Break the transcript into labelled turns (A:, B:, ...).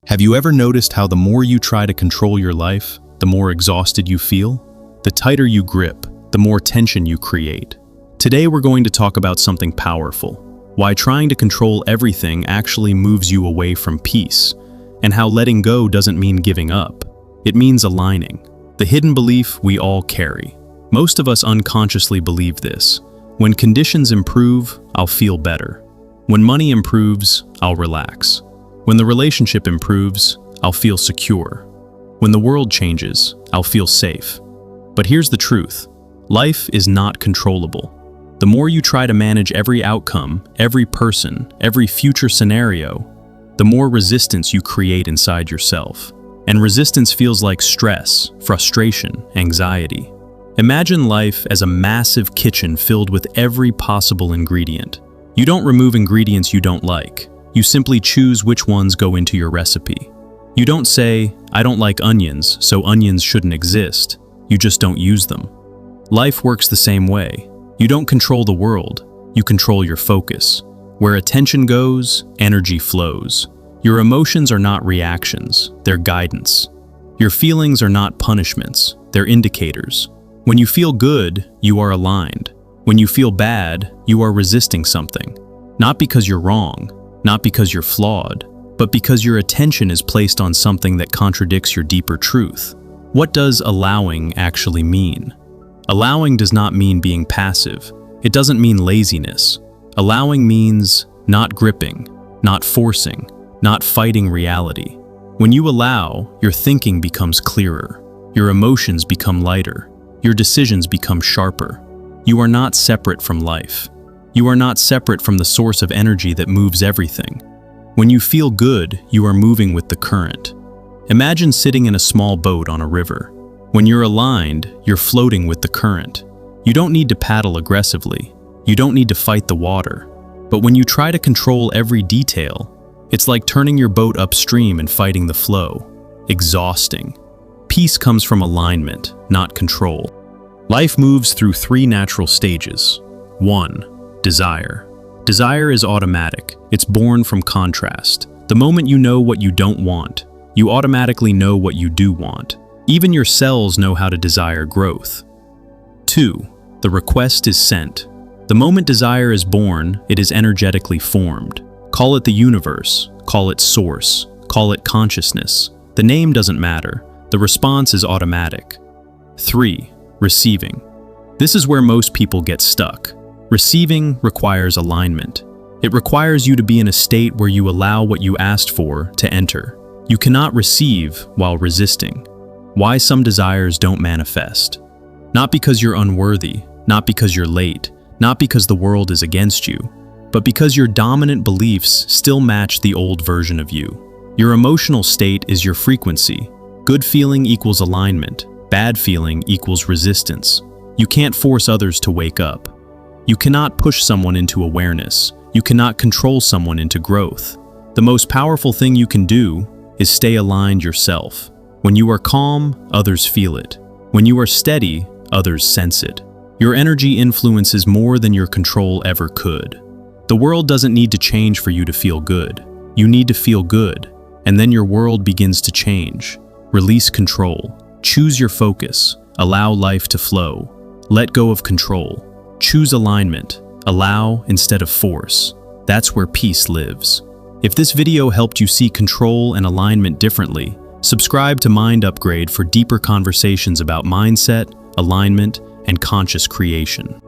A: Have you ever noticed how the more you try to control your life, the more exhausted you feel? The tighter you grip, the more tension you create. Today we're going to talk about something powerful, why trying to control everything actually moves you away from peace, and how letting go doesn't mean giving up. It means aligning, the hidden belief we all carry. Most of us unconsciously believe this. When conditions improve, I'll feel better. When money improves, I'll relax. When the relationship improves, I'll feel secure. When the world changes, I'll feel safe. But here's the truth. Life is not controllable. The more you try to manage every outcome, every person, every future scenario, the more resistance you create inside yourself. And resistance feels like stress, frustration, anxiety. Imagine life as a massive kitchen filled with every possible ingredient. You don't remove ingredients you don't like. You simply choose which ones go into your recipe. You don't say, I don't like onions, so onions shouldn't exist. You just don't use them. Life works the same way. You don't control the world, you control your focus. Where attention goes, energy flows. Your emotions are not reactions, they're guidance. Your feelings are not punishments, they're indicators. When you feel good, you are aligned. When you feel bad, you are resisting something. Not because you're wrong, not because you're flawed, but because your attention is placed on something that contradicts your deeper truth. What does allowing actually mean? Allowing does not mean being passive. It doesn't mean laziness. Allowing means not gripping, not forcing, not fighting reality. When you allow, your thinking becomes clearer. Your emotions become lighter. Your decisions become sharper. You are not separate from life. You are not separate from the source of energy that moves everything. When you feel good, you are moving with the current. Imagine sitting in a small boat on a river. When you're aligned, you're floating with the current. You don't need to paddle aggressively. You don't need to fight the water. But when you try to control every detail, it's like turning your boat upstream and fighting the flow. Exhausting. Peace comes from alignment, not control. Life moves through three natural stages. 1. Desire. Desire is automatic. It's born from contrast. The moment you know what you don't want, you automatically know what you do want. Even your cells know how to desire growth. 2. The request is sent. The moment desire is born, it is energetically formed. Call it the universe, call it source, call it consciousness. The name doesn't matter. The response is automatic. 3. Receiving. This is where most people get stuck. Receiving requires alignment. It requires you to be in a state where you allow what you asked for to enter. You cannot receive while resisting. Why some desires don't manifest? Not because you're unworthy, not because you're late, not because the world is against you, but because your dominant beliefs still match the old version of you. Your emotional state is your frequency. Good feeling equals alignment. Bad feeling equals resistance. You can't force others to wake up. You cannot push someone into awareness. You cannot control someone into growth. The most powerful thing you can do is stay aligned yourself. When you are calm, others feel it. When you are steady, others sense it. Your energy influences more than your control ever could. The world doesn't need to change for you to feel good. You need to feel good, and then your world begins to change. Release control. Choose your focus. Allow life to flow. Let go of control. Choose alignment. Allow instead of force. That's where peace lives. If this video helped you see control and alignment differently, subscribe to Mind Upgrade for deeper conversations about mindset, alignment, and conscious creation.